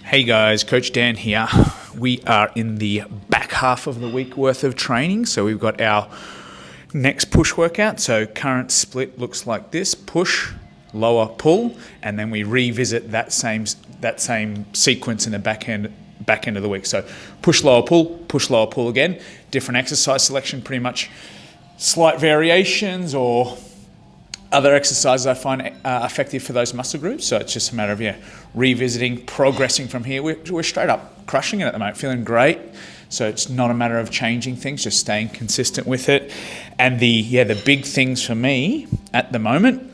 Hey guys, Coach Dan here. We are in the back half of the week worth of training. So we've got our next push workout. So current split looks like this: push, lower, pull, and then we revisit that same sequence in the back end of the week. So push, lower, pull again. Different exercise selection, pretty much slight variations or other exercises I find effective for those muscle groups. So it's just a matter of revisiting, progressing from here. We're straight up crushing it at the moment, feeling great. So it's not a matter of changing things, just staying consistent with it. And the big things for me at the moment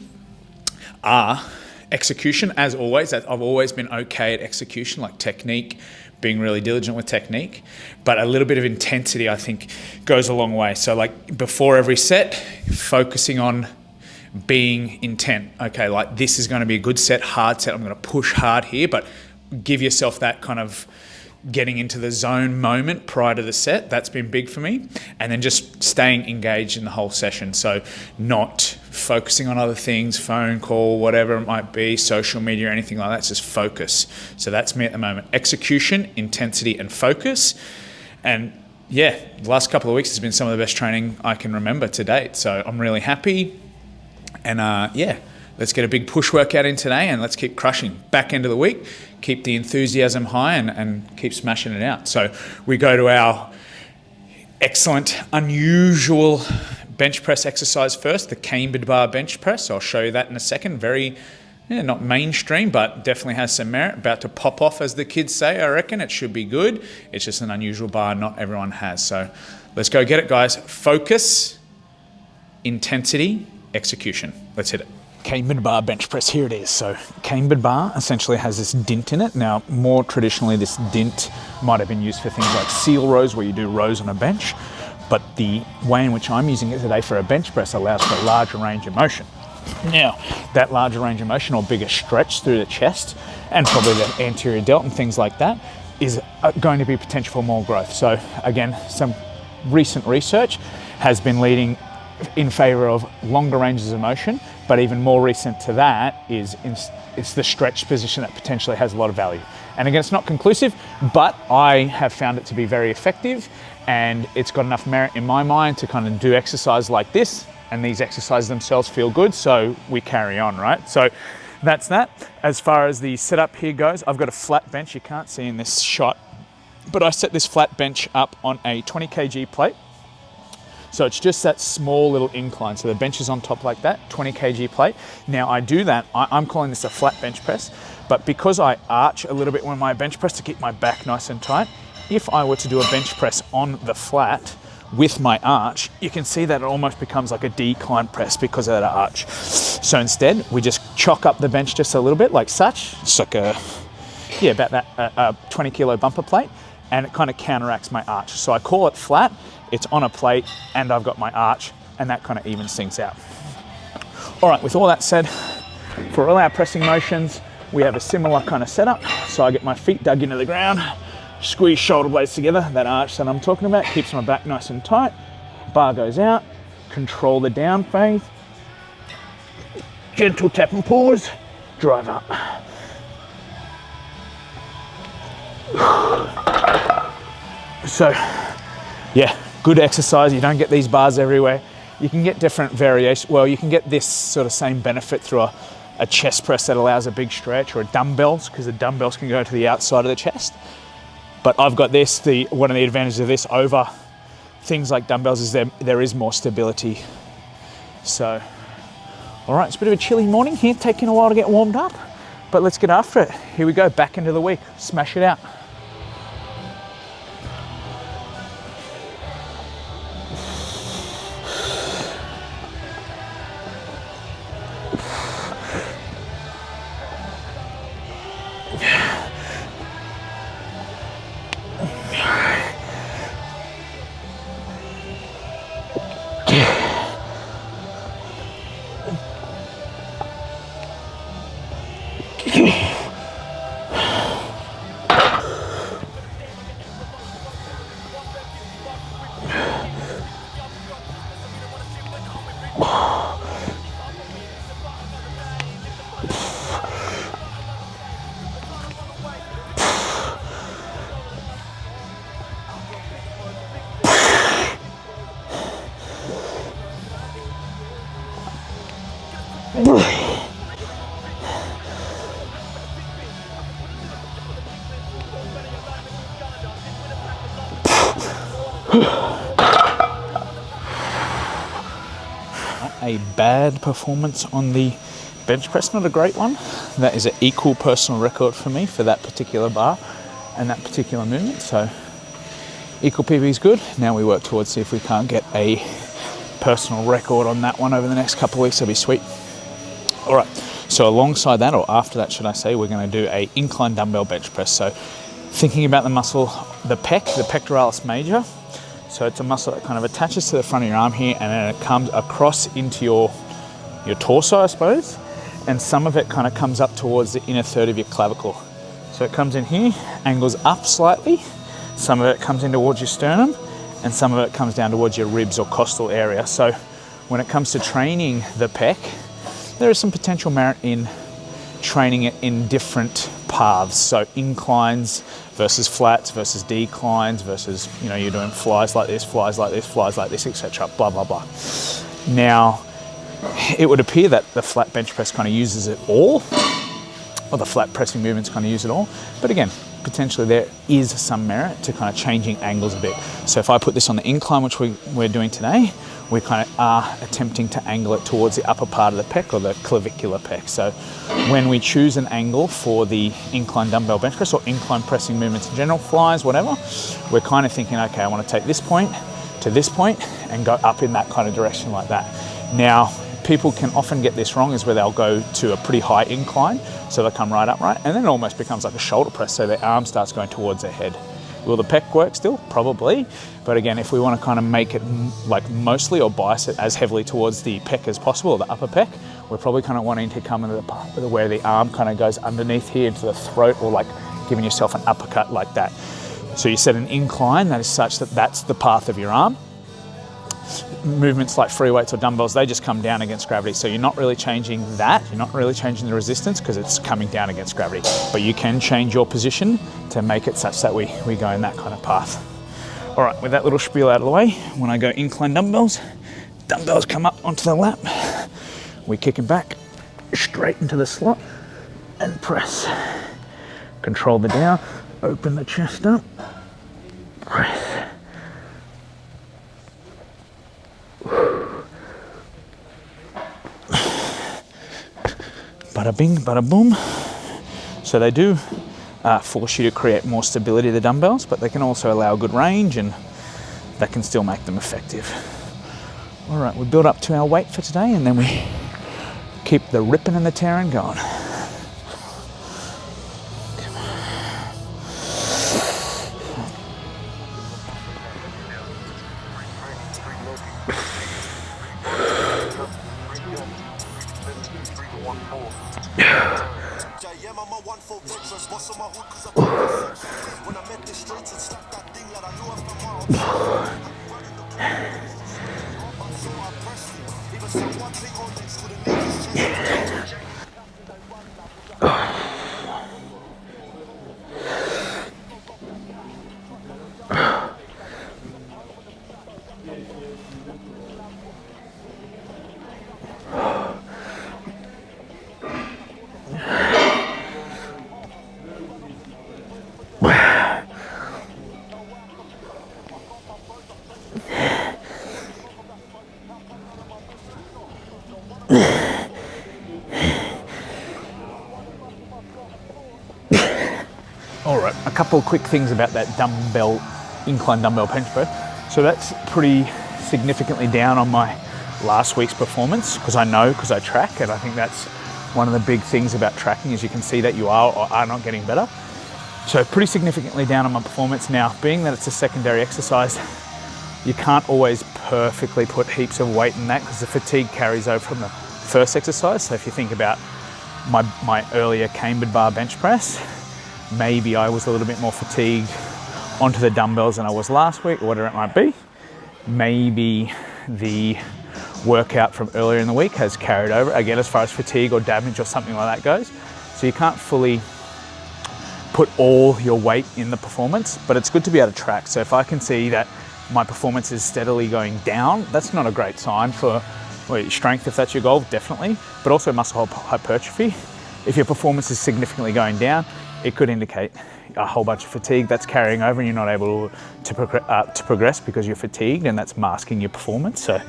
are execution. As always, I've always been okay at execution, like technique, being really diligent with technique, but a little bit of intensity I think goes a long way. So like before every set, focusing on being intent. Okay, like this is going to be a good set, hard set. I'm going to push hard here, but give yourself that kind of getting into the zone moment prior to the set. That's been big for me. And then just staying engaged in the whole session. So not focusing on other things, phone call, whatever it might be, social media or anything like that. It's just focus. So that's me at the moment. Execution, intensity, and focus. And the last couple of weeks has been some of the best training I can remember to date. So I'm really happy. And let's get a big push workout in today and let's keep crushing. Back end of the week, keep the enthusiasm high and keep smashing it out. So we go to our excellent, unusual bench press exercise first, the Cambered bar bench press. I'll show you that in a second. Very, not mainstream, but definitely has some merit. About to pop off, as the kids say, I reckon. It should be good. It's just an unusual bar not everyone has. So let's go get it, guys. Focus, intensity, execution. Let's hit it. Cambered bar bench press, here it is. So cambered bar essentially has this dint in it. Now, more traditionally, this dint might have been used for things like seal rows, where you do rows on a bench, but the way in which I'm using it today for a bench press allows for a larger range of motion. Now, that larger range of motion or bigger stretch through the chest and probably the anterior delt and things like that is going to be potential for more growth. So again, some recent research has been leading in favor of longer ranges of motion, but even more recent to that is it's the stretch position that potentially has a lot of value. And again, it's not conclusive, but I have found it to be very effective, and it's got enough merit in my mind to kind of do exercise like this, and these exercises themselves feel good, so we carry on, right? So that's that. As far as the setup here goes, I've got a flat bench. You can't see in this shot, but I set this flat bench up on a 20 kg plate. So it's just that small little incline. So the bench is on top like that, 20 kg plate. Now I do that, I'm calling this a flat bench press, but because I arch a little bit when my bench press to keep my back nice and tight, if I were to do a bench press on the flat with my arch, you can see that it almost becomes like a decline press because of that arch. So instead, we just chock up the bench just a little bit like such. It's like about that 20 kilo bumper plate, and it kind of counteracts my arch. So I call it flat. It's on a plate and I've got my arch, and that kind of evens things out. All right, with all that said, for all our pressing motions, we have a similar kind of setup. So I get my feet dug into the ground, squeeze shoulder blades together. That arch that I'm talking about keeps my back nice and tight. Bar goes out, control the down phase. Gentle tap and pause, drive up. So, good exercise. You don't get these bars everywhere. You can get different variations. Well, you can get this sort of same benefit through a chest press that allows a big stretch, or a dumbbells, because the dumbbells can go to the outside of the chest. But I've got this, one of the advantages of this over things like dumbbells is there is more stability. So, all right, it's a bit of a chilly morning here, taking a while to get warmed up, but let's get after it. Here we go, back into the week, smash it out. A bad performance on the bench press, not a great one. That is an equal personal record for me for that particular bar and that particular movement. So equal PB is good. Now we work towards see if we can't get a personal record on that one over the next couple of weeks. That'd be sweet. All right. So alongside that, or after that, should I say, we're going to do a incline dumbbell bench press. So thinking about the muscle, the pectoralis major. So it's a muscle that kind of attaches to the front of your arm here, and then it comes across into your torso, I suppose. And some of it kind of comes up towards the inner third of your clavicle. So it comes in here, angles up slightly. Some of it comes in towards your sternum, and some of it comes down towards your ribs or costal area. So when it comes to training the pec, there is some potential merit in training it in different paths. So inclines versus flats versus declines versus, you're doing flies like this, flies like this, flies like this, etc. Blah, blah, blah. Now, it would appear that the flat bench press kind of uses it all, or the flat pressing movements kind of use it all. But again, potentially there is some merit to kind of changing angles a bit. So if I put this on the incline, which we're doing today, we kind of are attempting to angle it towards the upper part of the pec, or the clavicular pec. So when we choose an angle for the incline dumbbell bench press or incline pressing movements in general, flies, whatever, we're kind of thinking, okay, I want to take this point to this point and go up in that kind of direction like that. Now, people can often get this wrong, is where they'll go to a pretty high incline, so they'll come right upright, and then it almost becomes like a shoulder press, so their arm starts going towards their head. Will the pec work still? Probably. But again, if we want to kind of make it like mostly, or bias it as heavily towards the pec as possible, or the upper pec, we're probably kind of wanting to come into the part where the arm kind of goes underneath here into the throat, or like giving yourself an uppercut like that. So you set an incline that is such that that's the path of your arm. Movements like free weights or dumbbells, they just come down against gravity. So you're not really changing that. You're not really changing the resistance because it's coming down against gravity. But you can change your position to make it such that we go in that kind of path. All right, with that little spiel out of the way, when I go incline dumbbells come up onto the lap. We kick them back straight into the slot and press. Control the down, open the chest up, press. Bada bing, bada boom. So they do force you to create more stability of the dumbbells, but they can also allow good range, and that can still make them effective. All right, we build up to our weight for today, and then we keep the ripping and the tearing going. All right, a couple of quick things about that incline dumbbell bench press. So that's pretty significantly down on my last week's performance, because I track, and I think that's one of the big things about tracking, is you can see that you are or are not getting better. So pretty significantly down on my performance. Now, being that it's a secondary exercise, you can't always perfectly put heaps of weight in that, because the fatigue carries over from the first exercise. So if you think about my earlier cambered bar bench press, maybe I was a little bit more fatigued onto the dumbbells than I was last week, or whatever it might be. Maybe the workout from earlier in the week has carried over, again, as far as fatigue or damage or something like that goes. So you can't fully put all your weight in the performance, but it's good to be able to track. So if I can see that my performance is steadily going down, that's not a great sign for strength, if that's your goal, definitely, but also muscle hypertrophy. If your performance is significantly going down, it could indicate a whole bunch of fatigue that's carrying over and you're not able to progress because you're fatigued, and that's masking your performance. So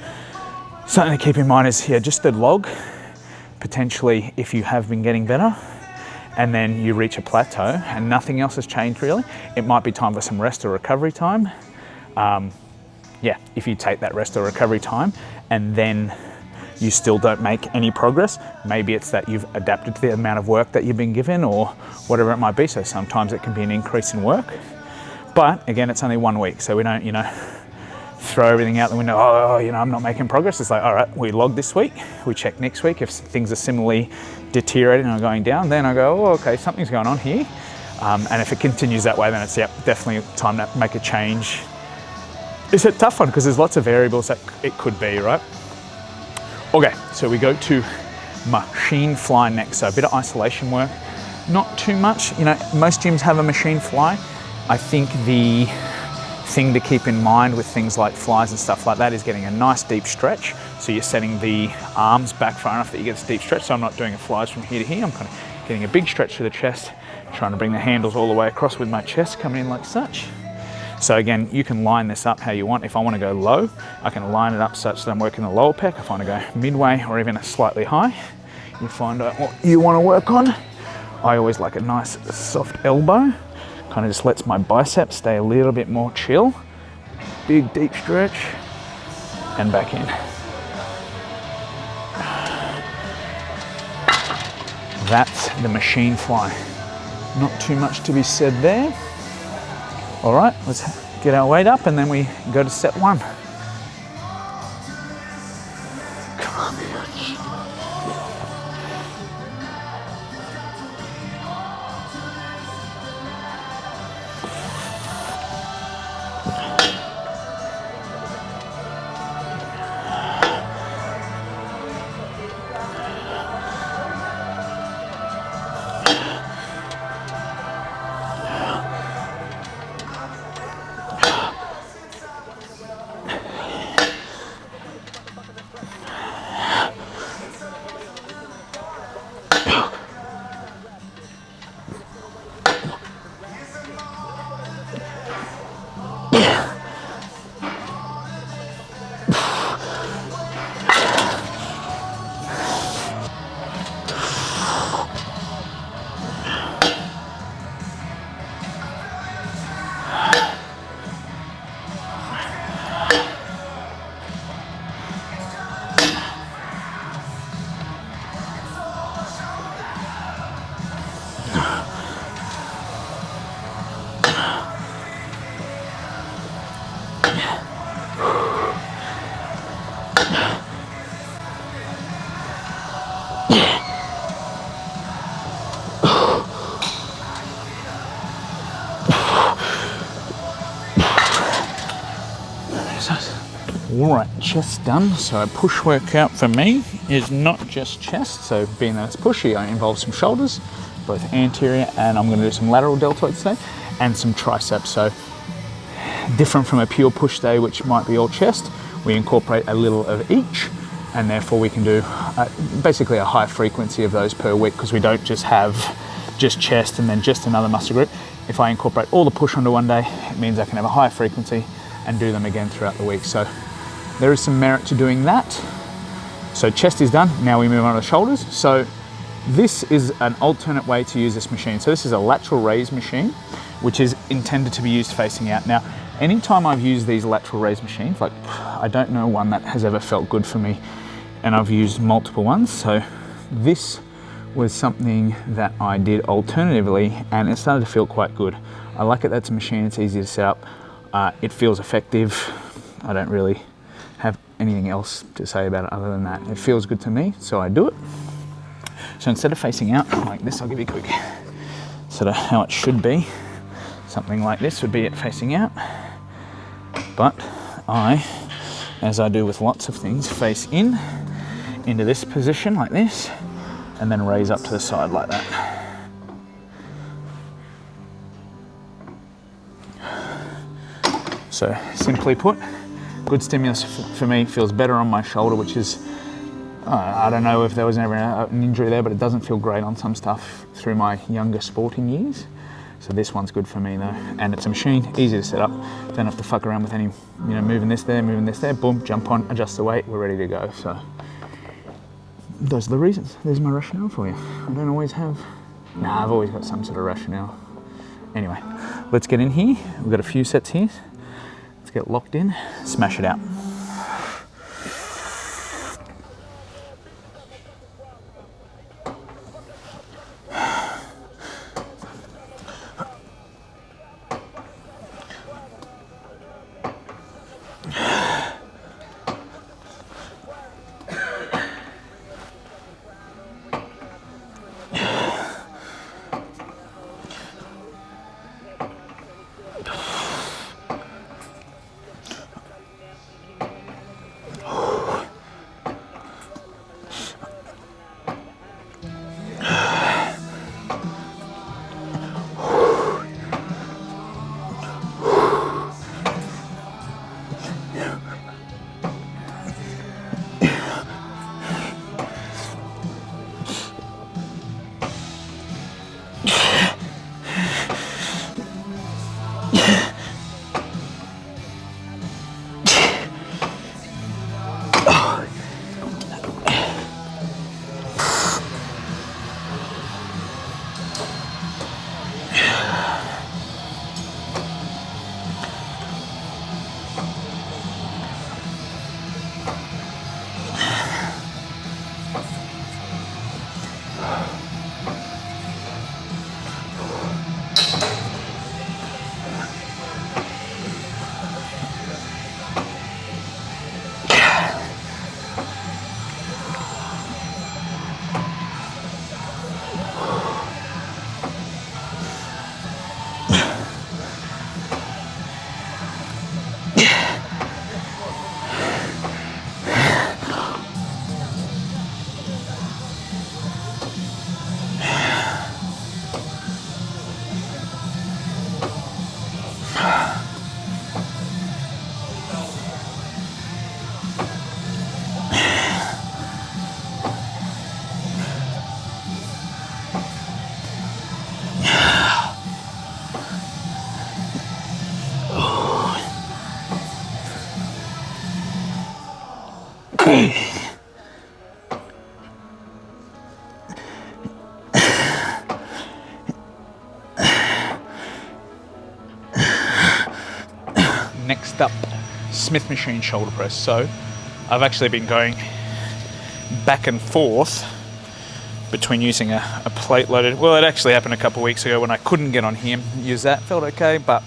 something to keep in mind is, yeah, just the log, potentially if you have been getting better and then you reach a plateau and nothing else has changed really, it might be time for some rest or recovery time. Yeah, if you take that rest or recovery time and then you still don't make any progress, maybe it's that you've adapted to the amount of work that you've been given or whatever it might be. So sometimes it can be an increase in work, but again, it's only 1 week. So we don't, throw everything out the window. Oh, I'm not making progress. It's like, all right, we log this week, we check next week. If things are similarly deteriorating or going down, then I go, oh, okay, something's going on here. And if it continues that way, then it's, definitely time to make a change. It's a tough one because there's lots of variables that it could be, right? Okay, so we go to machine fly next. So a bit of isolation work, not too much. Most gyms have a machine fly. I think the thing to keep in mind with things like flies and stuff like that is getting a nice deep stretch. So you're setting the arms back far enough that you get a deep stretch. So I'm not doing a flies from here to here. I'm kind of getting a big stretch to the chest, trying to bring the handles all the way across with my chest coming in like such. So again, you can line this up how you want. If I want to go low, I can line it up such that I'm working the lower pec. If I want to go midway or even a slightly high, you find out what you want to work on. I always like a nice soft elbow. Kind of just lets my biceps stay a little bit more chill. Big deep stretch and back in. That's the machine fly. Not too much to be said there. All right, let's get our weight up and then we go to set 1. All right, chest done. So a push workout for me is not just chest. So being that it's pushy, I involve some shoulders, both anterior, and I'm going to do some lateral deltoids today, and some triceps. So different from a pure push day, which might be all chest, we incorporate a little of each, and therefore we can do basically a high frequency of those per week, because we don't just have just chest and then just another muscle group. If I incorporate all the push onto one day, it means I can have a high frequency and do them again throughout the week. So there is some merit to doing that. So chest is done. Now we move on to the shoulders. So this is an alternate way to use this machine. So this is a lateral raise machine, which is intended to be used facing out. Now, anytime I've used these lateral raise machines, like I don't know one that has ever felt good for me, and I've used multiple ones. So this was something that I did alternatively, and it started to feel quite good. I like it that it's a machine, it's easy to set up, it feels effective. I don't really have anything else to say about it other than that. It feels good to me, so I do it. So instead of facing out like this, I'll give you a quick sort of how it should be. Something like this would be it facing out. But I, as I do with lots of things, face in, into this position like this, and then raise up to the side like that. So simply put, good stimulus for me, feels better on my shoulder, which is I don't know if there was ever an injury there, but it doesn't feel great on some stuff through my younger sporting years. So this one's good for me though, and it's a machine, easy to set up. Don't have to fuck around with any, moving this there, boom, jump on, adjust the weight, we're ready to go. So those are the reasons. There's my rationale for you. I don't always have, I've always got some sort of rationale. Anyway, let's get in here. We've got a few sets here. Let's get locked in, smash it out. Next up, Smith machine shoulder press. So I've actually been going back and forth between using a plate loaded. Well, it actually happened a couple of weeks ago when I couldn't get on here and use that. Felt okay, but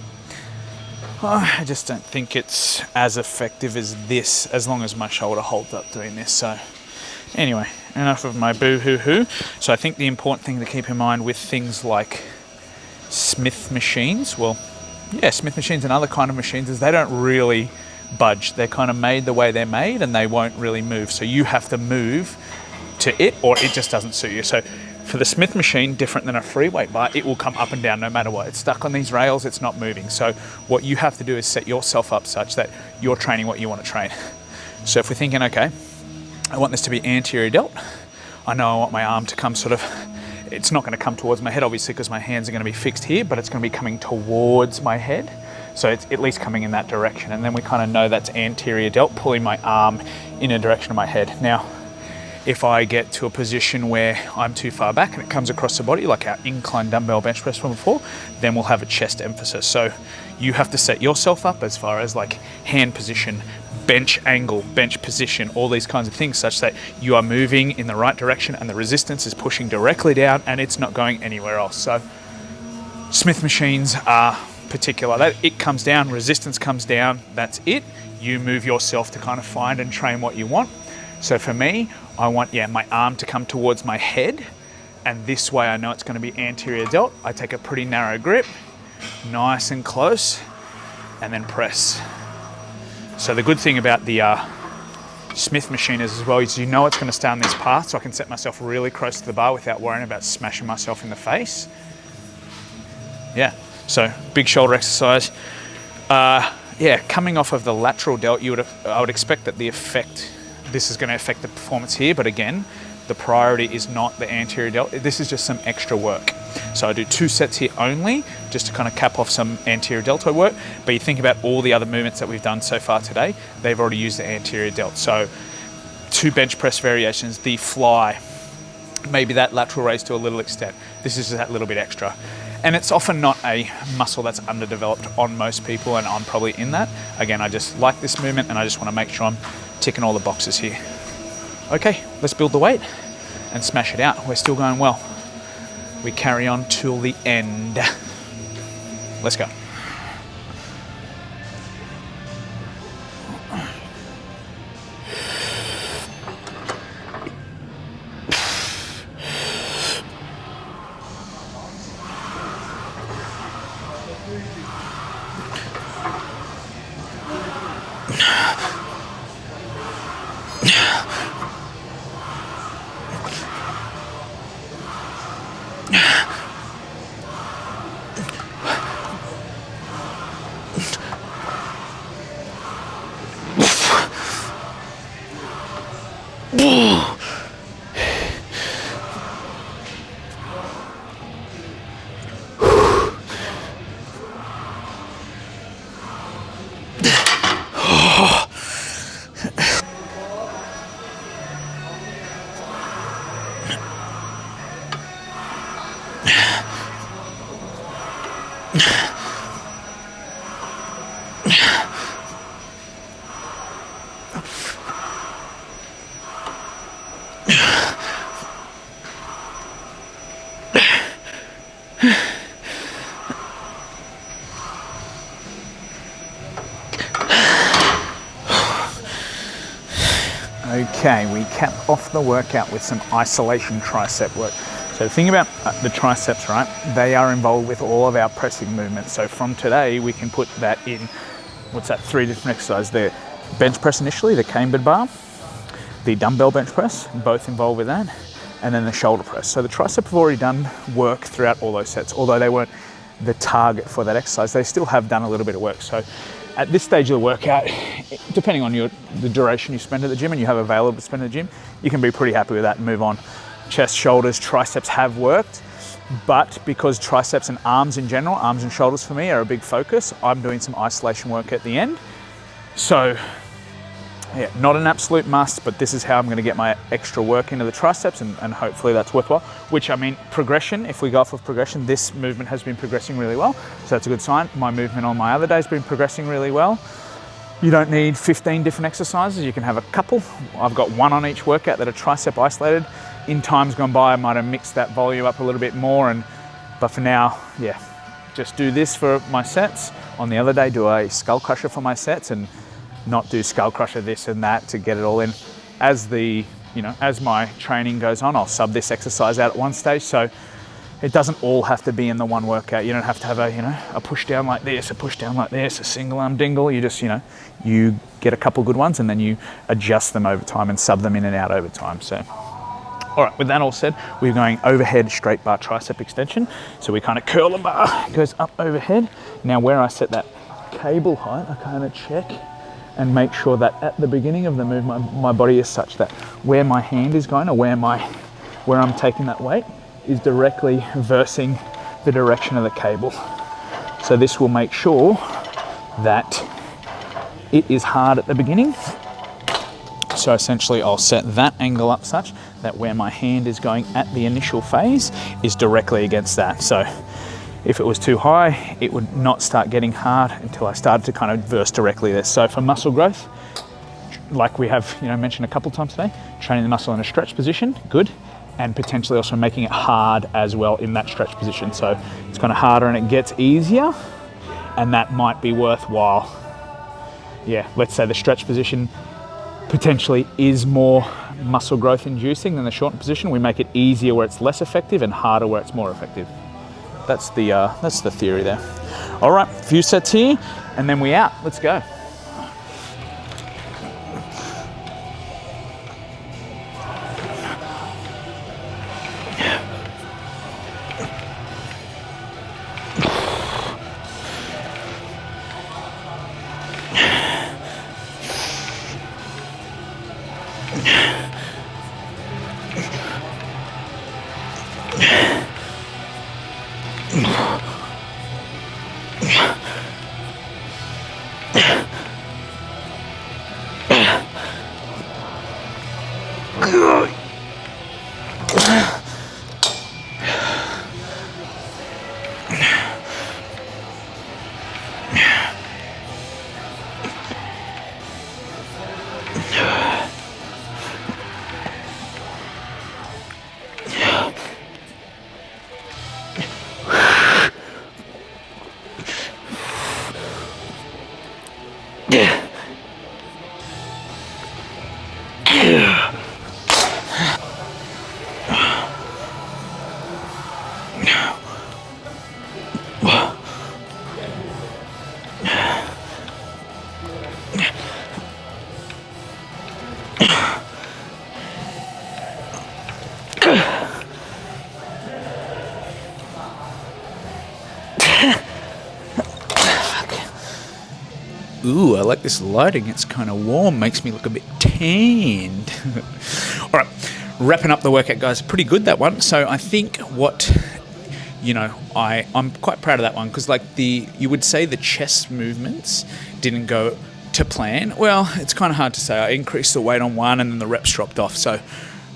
I just don't think it's as effective as this, as long as my shoulder holds up doing this. So anyway, enough of my boo-hoo-hoo. So I think the important thing to keep in mind with things like Smith machines, Smith machines and other kind of machines, is they don't really budge. They're kind of made the way they're made and they won't really move. So you have to move to it or it just doesn't suit you. So for the Smith machine, different than a free weight bar, it will come up and down no matter what. It's stuck on these rails, it's not moving. So what you have to do is set yourself up such that you're training what you want to train. So if we're thinking, okay, I want this to be anterior delt, I know I want my arm to come it's not going to come towards my head obviously because my hands are going to be fixed here, but it's going to be coming towards my head. So it's at least coming in that direction. And then we kind of know that's anterior delt, pulling my arm in a direction of my head. Now, if I get to a position where I'm too far back and it comes across the body, like our incline dumbbell bench press from before, then we'll have a chest emphasis. So you have to set yourself up as far as like hand position, bench angle, bench position, all these kinds of things, such that you are moving in the right direction and the resistance is pushing directly down and it's not going anywhere else. So Smith machines are particular. That it comes down, resistance comes down, that's it. You move yourself to kind of find and train what you want. So for me, I want my arm to come towards my head, and this way I know it's going to be anterior delt. I take a pretty narrow grip, nice and close, and then press. So the good thing about the Smith machine is as well is you know it's going to stay on this path, so I can set myself really close to the bar without worrying about smashing myself in the face. Yeah, so big shoulder exercise. Coming off of the lateral delt, I would expect that the effect this is going to affect the performance here, but again, the priority is not the anterior delt. This is just some extra work. So I do 2 sets here only, just to kind of cap off some anterior deltoid work. But you think about all the other movements that we've done so far today, they've already used the anterior delt. So 2 bench press variations, the fly, maybe that lateral raise to a little extent. This is that little bit extra. And it's often not a muscle that's underdeveloped on most people, and I'm probably in that. Again, I just like this movement and I just want to make sure I'm ticking all the boxes here. Okay, let's build the weight and smash it out. We're still going well. We carry on till the end. Let's go. Okay, we cap off the workout with some isolation tricep work. So the thing about the triceps, right, they are involved with all of our pressing movements. So from today, we can put that in, 3 different exercises there. Bench press initially, the cambered bar, the dumbbell bench press, both involved with that, and then the shoulder press. So the tricep have already done work throughout all those sets. Although they weren't the target for that exercise, they still have done a little bit of work. So at this stage of the workout, depending on the duration you spend at the gym and you have available to spend at the gym, you can be pretty happy with that and move on. Chest, shoulders, triceps have worked, but because triceps and arms in general, arms and shoulders for me are a big focus, I'm doing some isolation work at the end. So yeah, not an absolute must, but this is how I'm going to get my extra work into the triceps, and hopefully that's worthwhile. Which, I mean, progression, if we go off of progression, this movement has been progressing really well, so that's a good sign. My movement on my other day has been progressing really well. You don't need 15 different exercises, you can have a couple. I've got 1 on each workout that are tricep isolated. In times gone by, I might have mixed that volume up a little bit more, but for now, yeah, just do this for my sets. On the other day, do a skull crusher for my sets, and not do skull crusher this and that to get it all in. As my training goes on, I'll sub this exercise out at one stage, so it doesn't all have to be in the one workout. You don't have to have a push down like this, a push down like this, a single arm dingle. You just, you get a couple good ones and then you adjust them over time and sub them in and out over time. So, all right, with that all said, we're going overhead straight bar tricep extension. So we kind of curl the bar, it goes up overhead. Now where I set that cable height, I kind of check and make sure that at the beginning of the move, my body is such that where my hand is going, or where I'm taking that weight, is directly versing the direction of the cable. So this will make sure that it is hard at the beginning. So essentially I'll set that angle up such that where my hand is going at the initial phase is directly against that. So if it was too high, it would not start getting hard until I started to kind of verse directly there. So for muscle growth, like we have mentioned a couple times today, training the muscle in a stretch position, good, and potentially also making it hard as well in that stretch position. So it's kind of harder and it gets easier, and that might be worthwhile. Yeah, let's say the stretch position potentially is more muscle growth inducing than the shortened position. We make it easier where it's less effective and harder where it's more effective. That's the theory there. All right, few sets here, and then we out. Let's go. Ooh, I like this lighting. It's kind of warm, makes me look a bit tanned. All right, wrapping up the workout, guys. Pretty good, that one. So I think what, I'm quite proud of that one, because you would say the chest movements didn't go to plan. Well, it's kind of hard to say. I increased the weight on one and then the reps dropped off. So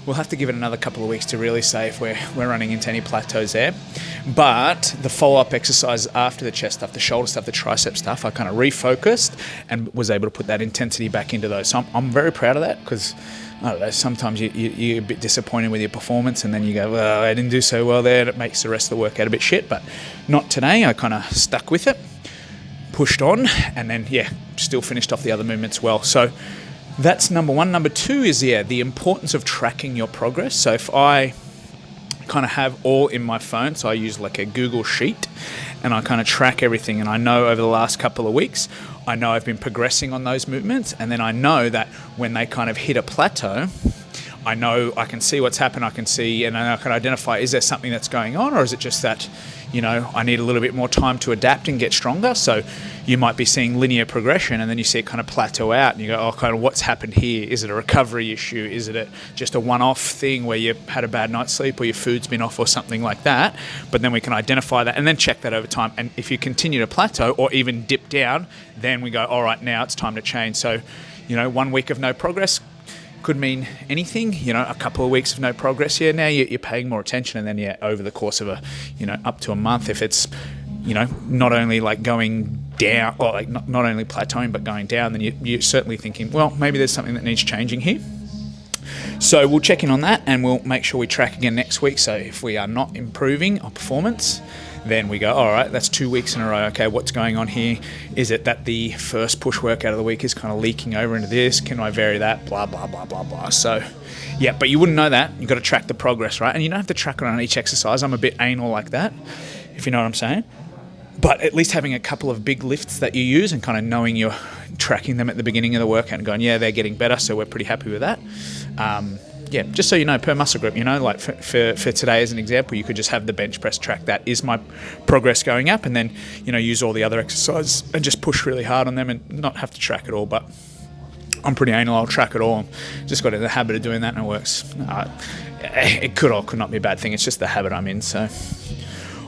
we'll have to give it another couple of weeks to really say if we're running into any plateaus there. But the follow-up exercises after the chest stuff, the shoulder stuff, the tricep stuff, I kind of refocused and was able to put that intensity back into those. So I'm very proud of that, because I don't know, sometimes you're a bit disappointed with your performance and then you go, well, I didn't do so well there, and it makes the rest of the workout a bit shit. But not today. I kind of stuck with it, pushed on, and then, still finished off the other movements well. So that's number one. Number two is, the importance of tracking your progress. So if I kind of have all in my phone, so I use like a Google Sheet, and I kind of track everything, and I know over the last couple of weeks, I know I've been progressing on those movements, and then I know that when they kind of hit a plateau, I know I can see what's happened, I can see, and I can identify, is there something that's going on, or is it just that, I need a little bit more time to adapt and get stronger? So you might be seeing linear progression, and then you see it kind of plateau out, and you go, oh, kind of what's happened here? Is it a recovery issue? Is it just a one-off thing where you had a bad night's sleep, or your food's been off, or something like that? But then we can identify that and then check that over time. And if you continue to plateau or even dip down, then we go, all right, now it's time to change. So, 1 week of no progress could mean anything. A couple of weeks of no progress, now you're paying more attention, and then over the course of up to a month, if it's not only like going down, or like not only plateauing but going down, then you're certainly thinking, well, maybe there's something that needs changing here. So we'll check in on that, and we'll make sure we track again next week. So if we are not improving our performance, then we go, all right, that's 2 weeks in a row. Okay, what's going on here? Is it that the first push workout of the week is kind of leaking over into this? Can I vary that? Blah, blah, blah, blah, blah. So, but you wouldn't know that. You've got to track the progress, right? And you don't have to track it on each exercise. I'm a bit anal like that, if you know what I'm saying. But at least having a couple of big lifts that you use, and kind of knowing you're tracking them at the beginning of the workout and going, they're getting better, so we're pretty happy with that. Just so you know, per muscle group, like for today as an example, you could just have the bench press track. That is my progress going up, and then, use all the other exercises and just push really hard on them and not have to track it all. But I'm pretty anal, I'll track it all. Just got in the habit of doing that, and it works. It could or could not be a bad thing. It's just the habit I'm in, so...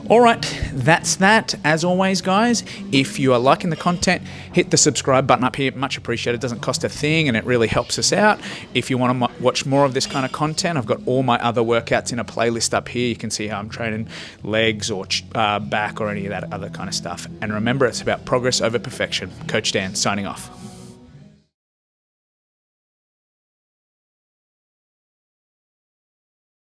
All right, that's that. As always, guys, if you are liking the content, hit the subscribe button up here. Much appreciated. It doesn't cost a thing, and it really helps us out. If you want to watch more of this kind of content, I've got all my other workouts in a playlist up here. You can see how I'm training legs or back or any of that other kind of stuff. And remember, it's about progress over perfection. Coach Dan, signing off.